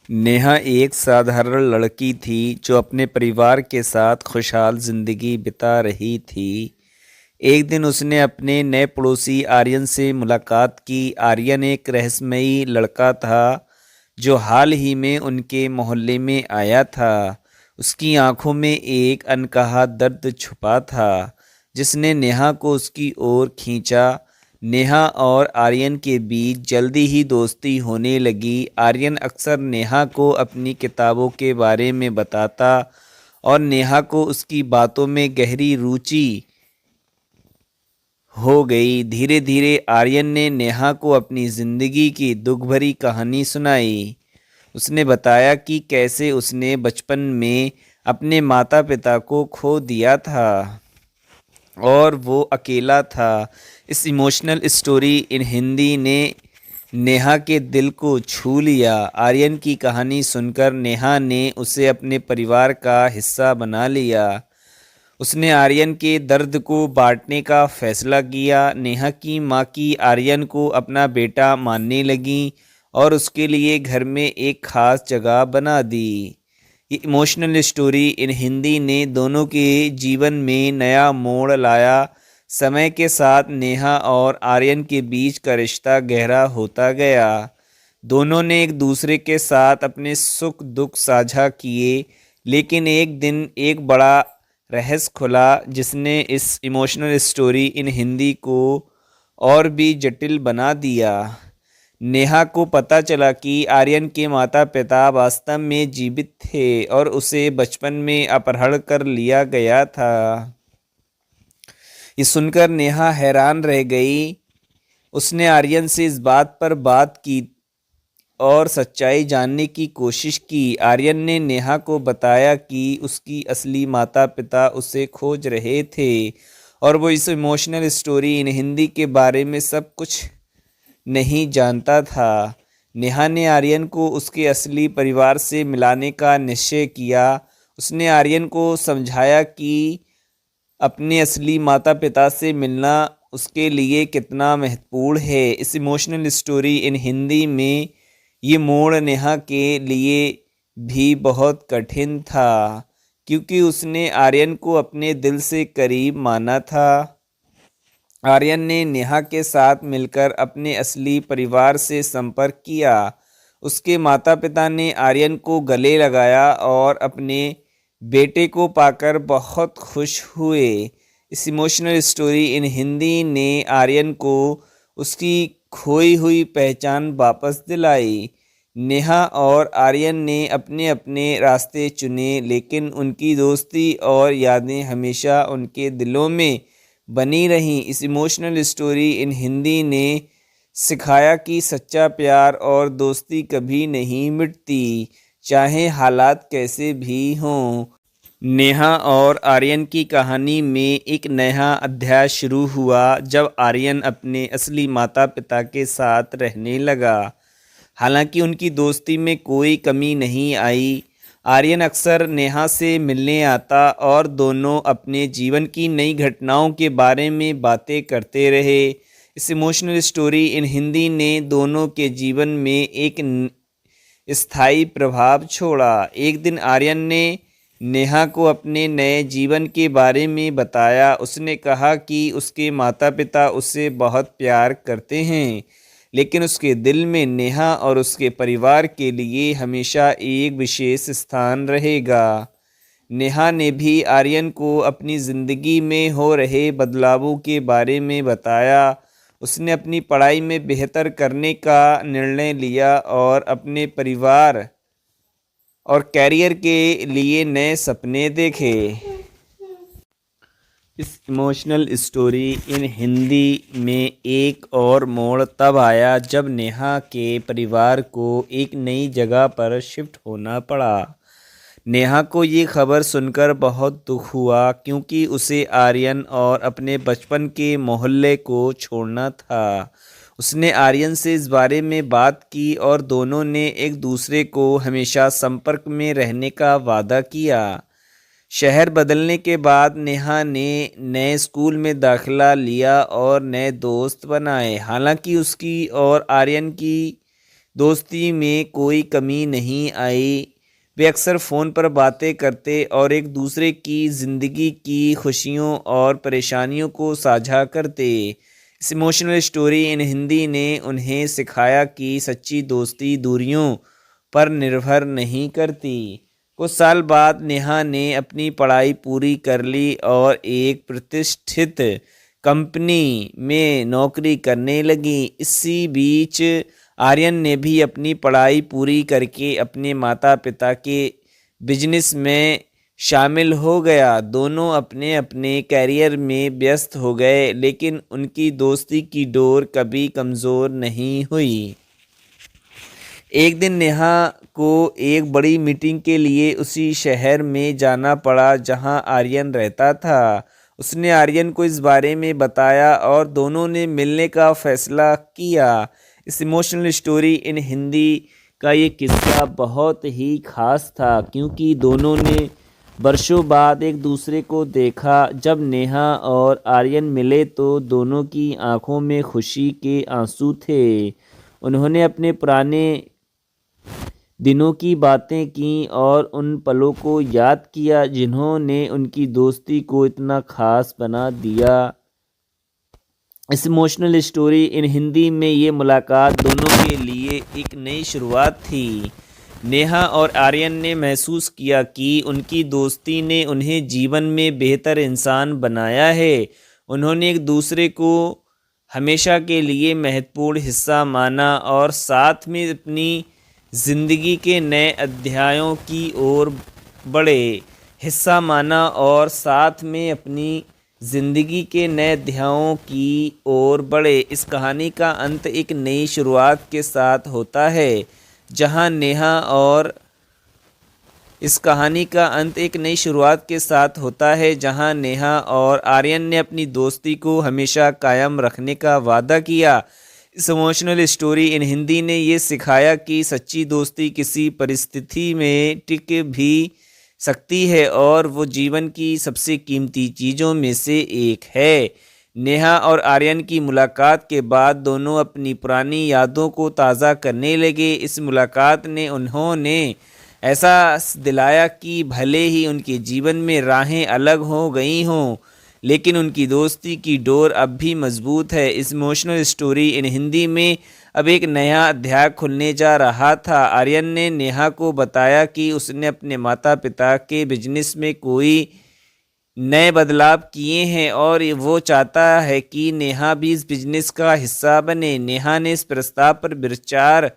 नेहा एक साधारण लड़की थी जो अपने परिवार के साथ खुशहाल जिंदगी बिता रही थी। एक दिन उसने अपने नए पड़ोसी आर्यन से मुलाकात की। आर्यन एक रहस्यमयी लड़का था जो हाल ही में उनके मोहल्ले में आया था। उसकी आंखों में एक अनकहा दर्द छुपा था जिसने नेहा को उसकी ओर खींचा। नेहा और आर्यन के बीच जल्दी ही दोस्ती होने लगी। आर्यन अक्सर नेहा को अपनी किताबों के बारे में बताता और नेहा को उसकी बातों में गहरी रुचि हो गई। धीरे धीरे आर्यन ने नेहा को अपनी ज़िंदगी की दुख भरी कहानी सुनाई। उसने बताया कि कैसे उसने बचपन में अपने माता पिता को खो दिया था और वो अकेला था। इस इमोशनल स्टोरी इन हिंदी ने नेहा के दिल को छू लिया। आर्यन की कहानी सुनकर नेहा ने उसे अपने परिवार का हिस्सा बना लिया। उसने आर्यन के दर्द को बांटने का फैसला किया। नेहा की माँ की आर्यन को अपना बेटा मानने लगी और उसके लिए घर में एक खास जगह बना दी। ये इमोशनल स्टोरी इन हिंदी ने दोनों के जीवन में नया मोड़ लाया। समय के साथ नेहा और आर्यन के बीच का रिश्ता गहरा होता गया। दोनों ने एक दूसरे के साथ अपने सुख दुख साझा किए, लेकिन एक दिन एक बड़ा रहस्य खुला जिसने इस इमोशनल स्टोरी इन हिंदी को और भी जटिल बना दिया। नेहा को पता चला कि आर्यन के माता पिता वास्तव में जीवित थे और उसे बचपन में अपहरण कर लिया गया था। ये सुनकर नेहा हैरान रह गई। उसने आर्यन से इस बात पर बात की और सच्चाई जानने की कोशिश की। आर्यन ने नेहा को बताया कि उसकी असली माता पिता उसे खोज रहे थे और वो इस इमोशनल स्टोरी इन हिंदी के बारे में सब कुछ नहीं जानता था। नेहा ने आर्यन को उसके असली परिवार से मिलाने का निश्चय किया। उसने आर्यन को समझाया कि अपने असली माता पिता से मिलना उसके लिए कितना महत्वपूर्ण है। इस इमोशनल स्टोरी इन हिंदी में ये मोड़ नेहा के लिए भी बहुत कठिन था, क्योंकि उसने आर्यन को अपने दिल से करीब माना था। आर्यन ने नेहा के साथ मिलकर अपने असली परिवार से संपर्क किया। उसके माता पिता ने आर्यन को गले लगाया और अपने बेटे को पाकर बहुत खुश हुए। इस इमोशनल स्टोरी इन हिंदी ने आर्यन को उसकी खोई हुई पहचान वापस दिलाई। नेहा और आर्यन ने अपने अपने रास्ते चुने, लेकिन उनकी दोस्ती और यादें हमेशा उनके दिलों में बनी रहीं। इस इमोशनल स्टोरी इन हिंदी ने सिखाया कि सच्चा प्यार और दोस्ती कभी नहीं मिटती, चाहे हालात कैसे भी हों। नेहा और आर्यन की कहानी में एक नया अध्याय शुरू हुआ जब आर्यन अपने असली माता पिता के साथ रहने लगा। हालांकि उनकी दोस्ती में कोई कमी नहीं आई। आर्यन अक्सर नेहा से मिलने आता और दोनों अपने जीवन की नई घटनाओं के बारे में बातें करते रहे। इस इमोशनल स्टोरी इन हिंदी ने दोनों के जीवन में एक स्थायी प्रभाव छोड़ा। एक दिन आर्यन ने नेहा को अपने नए जीवन के बारे में बताया। उसने कहा कि उसके माता पिता उससे बहुत प्यार करते हैं, लेकिन उसके दिल में नेहा और उसके परिवार के लिए हमेशा एक विशेष स्थान रहेगा। नेहा ने भी आर्यन को अपनी ज़िंदगी में हो रहे बदलावों के बारे में बताया। उसने अपनी पढ़ाई में बेहतर करने का निर्णय लिया और अपने परिवार और कैरियर के लिए नए सपने देखे। इस इमोशनल स्टोरी इन हिंदी में एक और मोड़ तब आया जब नेहा के परिवार को एक नई जगह पर शिफ्ट होना पड़ा। नेहा को ये खबर सुनकर बहुत दुख हुआ, क्योंकि उसे आर्यन और अपने बचपन के मोहल्ले को छोड़ना था। उसने आर्यन से इस बारे में बात की और दोनों ने एक दूसरे को हमेशा संपर्क में रहने का वादा किया। शहर बदलने के बाद नेहा ने नए स्कूल में दाखिला लिया और नए दोस्त बनाए। हालांकि उसकी और आर्यन की दोस्ती में कोई कमी नहीं आई। वे अक्सर फ़ोन पर बातें करते और एक दूसरे की ज़िंदगी की खुशियों और परेशानियों को साझा करते। इस इमोशनल स्टोरी इन हिंदी ने उन्हें सिखाया कि सच्ची दोस्ती दूरियों पर निर्भर नहीं करती। कुछ साल बाद नेहा ने अपनी पढ़ाई पूरी कर ली और एक प्रतिष्ठित कंपनी में नौकरी करने लगी। इसी बीच आर्यन ने भी अपनी पढ़ाई पूरी करके अपने माता पिता के बिजनेस में शामिल हो गया। दोनों अपने अपने कैरियर में व्यस्त हो गए, लेकिन उनकी दोस्ती की डोर कभी कमज़ोर नहीं हुई। एक दिन नेहा को एक बड़ी मीटिंग के लिए उसी शहर में जाना पड़ा जहां आर्यन रहता था। उसने आर्यन को इस बारे में बताया और दोनों ने मिलने का फैसला किया। इस इमोशनल स्टोरी इन हिंदी का ये किस्सा बहुत ही खास था, क्योंकि दोनों ने वर्षों बाद एक दूसरे को देखा। जब नेहा और आर्यन मिले तो दोनों की आंखों में खुशी के आंसू थे। उन्होंने अपने पुराने दिनों की बातें की और उन पलों को याद किया जिन्होंने उनकी दोस्ती को इतना खास बना दिया। इस इमोशनल स्टोरी इन हिंदी में ये मुलाकात दोनों के लिए एक नई शुरुआत थी। नेहा और आर्यन ने महसूस किया कि उनकी दोस्ती ने उन्हें जीवन में बेहतर इंसान बनाया है। उन्होंने एक दूसरे को हमेशा के लिए महत्वपूर्ण हिस्सा माना और साथ में अपनी ज़िंदगी के नए अध्यायों की ओर बढ़े। हिस्सा माना और साथ में अपनी ज़िंदगी के नए अध्यायों की ओर बढ़े। इस कहानी का अंत एक नई शुरुआत के साथ होता है, जहां नेहा और इस कहानी का अंत एक नई शुरुआत के साथ होता है जहां नेहा और आर्यन ने अपनी दोस्ती को हमेशा कायम रखने का वादा किया। इस इमोशनल स्टोरी इन हिंदी ने ये सिखाया कि सच्ची दोस्ती किसी परिस्थिति में टिक भी सकती है और वो जीवन की सबसे कीमती चीज़ों में से एक है। नेहा और आर्यन की मुलाकात के बाद दोनों अपनी पुरानी यादों को ताज़ा करने लगे। इस मुलाकात ने उन्होंने एहसास दिलाया कि भले ही उनके जीवन में राहें अलग हो गई हों, लेकिन उनकी दोस्ती की डोर अब भी मजबूत है। इस इमोशनल स्टोरी इन हिंदी में अब एक नया अध्याय खुलने जा रहा था। आर्यन ने नेहा को बताया कि उसने अपने माता पिता के बिजनेस में कोई नए बदलाव किए हैं और वो चाहता है कि नेहा भी इस बिजनेस का हिस्सा बने। नेहा ने इस प्रस्ताव पर विचार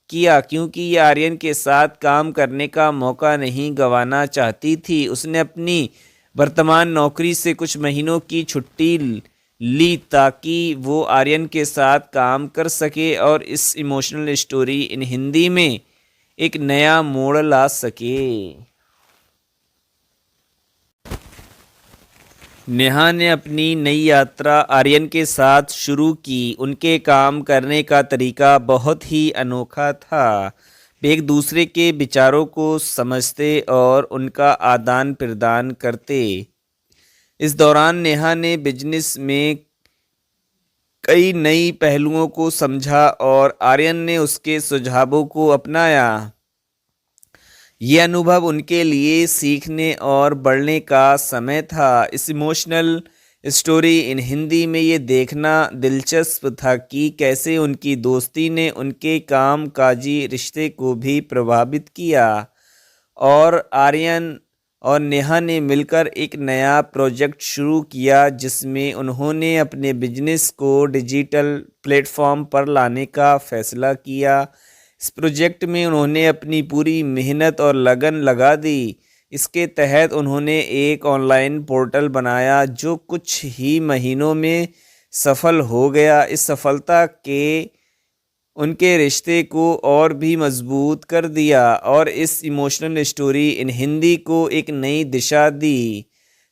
किया क्योंकि ये आर्यन के साथ काम करने का मौका नहीं गंवाना चाहती थी। उसने अपनी वर्तमान नौकरी से कुछ महीनों की छुट्टी ली ताकि वो आर्यन के साथ काम कर सके और इस इमोशनल स्टोरी इन हिंदी में एक नया मोड़ ला सके। नेहा ने अपनी नई यात्रा आर्यन के साथ शुरू की। उनके काम करने का तरीका बहुत ही अनोखा था। वे एक दूसरे के विचारों को समझते और उनका आदान प्रदान करते। इस दौरान नेहा ने बिजनेस में कई नई पहलुओं को समझा और आर्यन ने उसके सुझावों को अपनाया। ये अनुभव उनके लिए सीखने और बढ़ने का समय था। इस इमोशनल स्टोरी इन हिंदी में ये देखना दिलचस्प था कि कैसे उनकी दोस्ती ने उनके कामकाजी रिश्ते को भी प्रभावित किया और आर्यन और नेहा ने मिलकर एक नया प्रोजेक्ट शुरू किया जिसमें उन्होंने अपने बिजनेस को डिजिटल प्लेटफॉर्म पर लाने का फैसला किया। इस प्रोजेक्ट में उन्होंने अपनी पूरी मेहनत और लगन लगा दी। इसके तहत उन्होंने एक ऑनलाइन पोर्टल बनाया जो कुछ ही महीनों में सफल हो गया। इस सफलता के उनके रिश्ते को और भी मजबूत कर दिया और इस इमोशनल स्टोरी इन हिंदी को एक नई दिशा दी।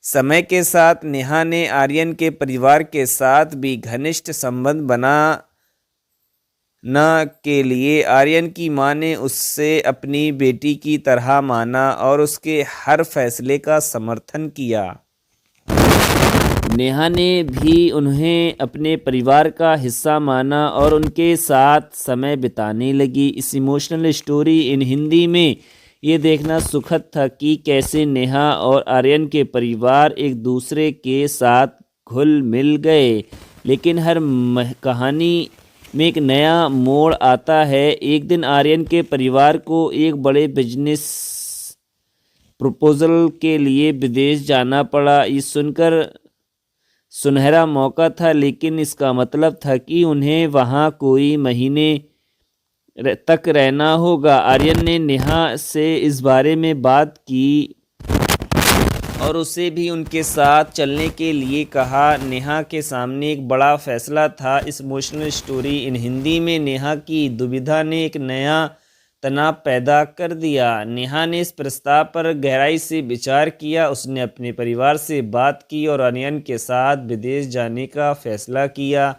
समय के साथ नेहा ने आर्यन के परिवार के साथ भी घनिष्ठ संबंध बनाना के लिए आर्यन की मां ने उससे अपनी बेटी की तरह माना और उसके हर फैसले का समर्थन किया। नेहा ने भी उन्हें अपने परिवार का हिस्सा माना और उनके साथ समय बिताने लगी। इस इमोशनल स्टोरी इन हिंदी में ये देखना सुखद था कि कैसे नेहा और आर्यन के परिवार एक दूसरे के साथ घुल मिल गए। लेकिन हर कहानी में एक नया मोड़ आता है। एक दिन आर्यन के परिवार को एक बड़े बिजनेस प्रपोजल के लिए विदेश जाना पड़ा। ये सुनकर सुनहरा मौका था, लेकिन इसका मतलब था कि उन्हें वहाँ कोई महीने तक रहना होगा। आर्यन ने नेहा से इस बारे में बात की और उसे भी उनके साथ चलने के लिए कहा। नेहा के सामने एक बड़ा फैसला था। इस इमोशनल स्टोरी इन हिंदी में नेहा की दुविधा ने एक नया तनाव पैदा कर दिया। नेहा ने इस प्रस्ताव पर गहराई से विचार किया। उसने अपने परिवार से बात की और आर्यन के साथ विदेश जाने का फैसला किया।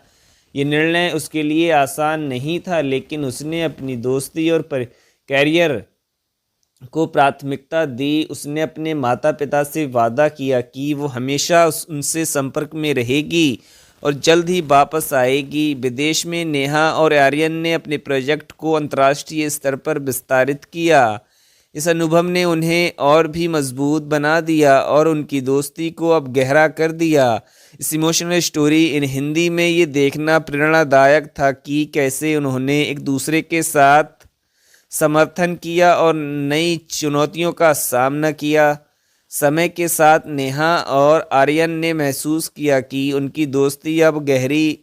ये निर्णय उसके लिए आसान नहीं था, लेकिन उसने अपनी दोस्ती और कैरियर को प्राथमिकता दी। उसने अपने माता पिता से वादा किया कि वो हमेशा उनसे संपर्क में रहेगी और जल्द ही वापस आएगी। विदेश में नेहा और आर्यन ने अपने प्रोजेक्ट को अंतर्राष्ट्रीय स्तर पर विस्तारित किया। इस अनुभव ने उन्हें और भी मजबूत बना दिया और उनकी दोस्ती को अब गहरा कर दिया। इस इमोशनल स्टोरी इन हिंदी में ये देखना प्रेरणादायक था कि कैसे उन्होंने एक दूसरे के साथ समर्थन किया और नई चुनौतियों का सामना किया। समय के साथ नेहा और आर्यन ने महसूस किया कि उनकी दोस्ती अब गहरी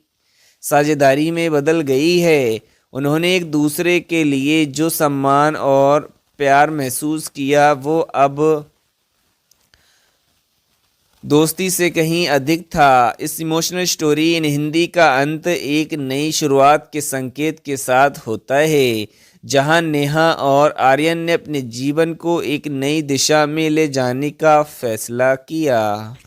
साझेदारी में बदल गई है। उन्होंने एक दूसरे के लिए जो सम्मान और प्यार महसूस किया वो अब दोस्ती से कहीं अधिक था। इस इमोशनल स्टोरी इन हिंदी का अंत एक नई शुरुआत के संकेत के साथ होता है, जहां नेहा और आर्यन ने अपने जीवन को एक नई दिशा में ले जाने का फैसला किया।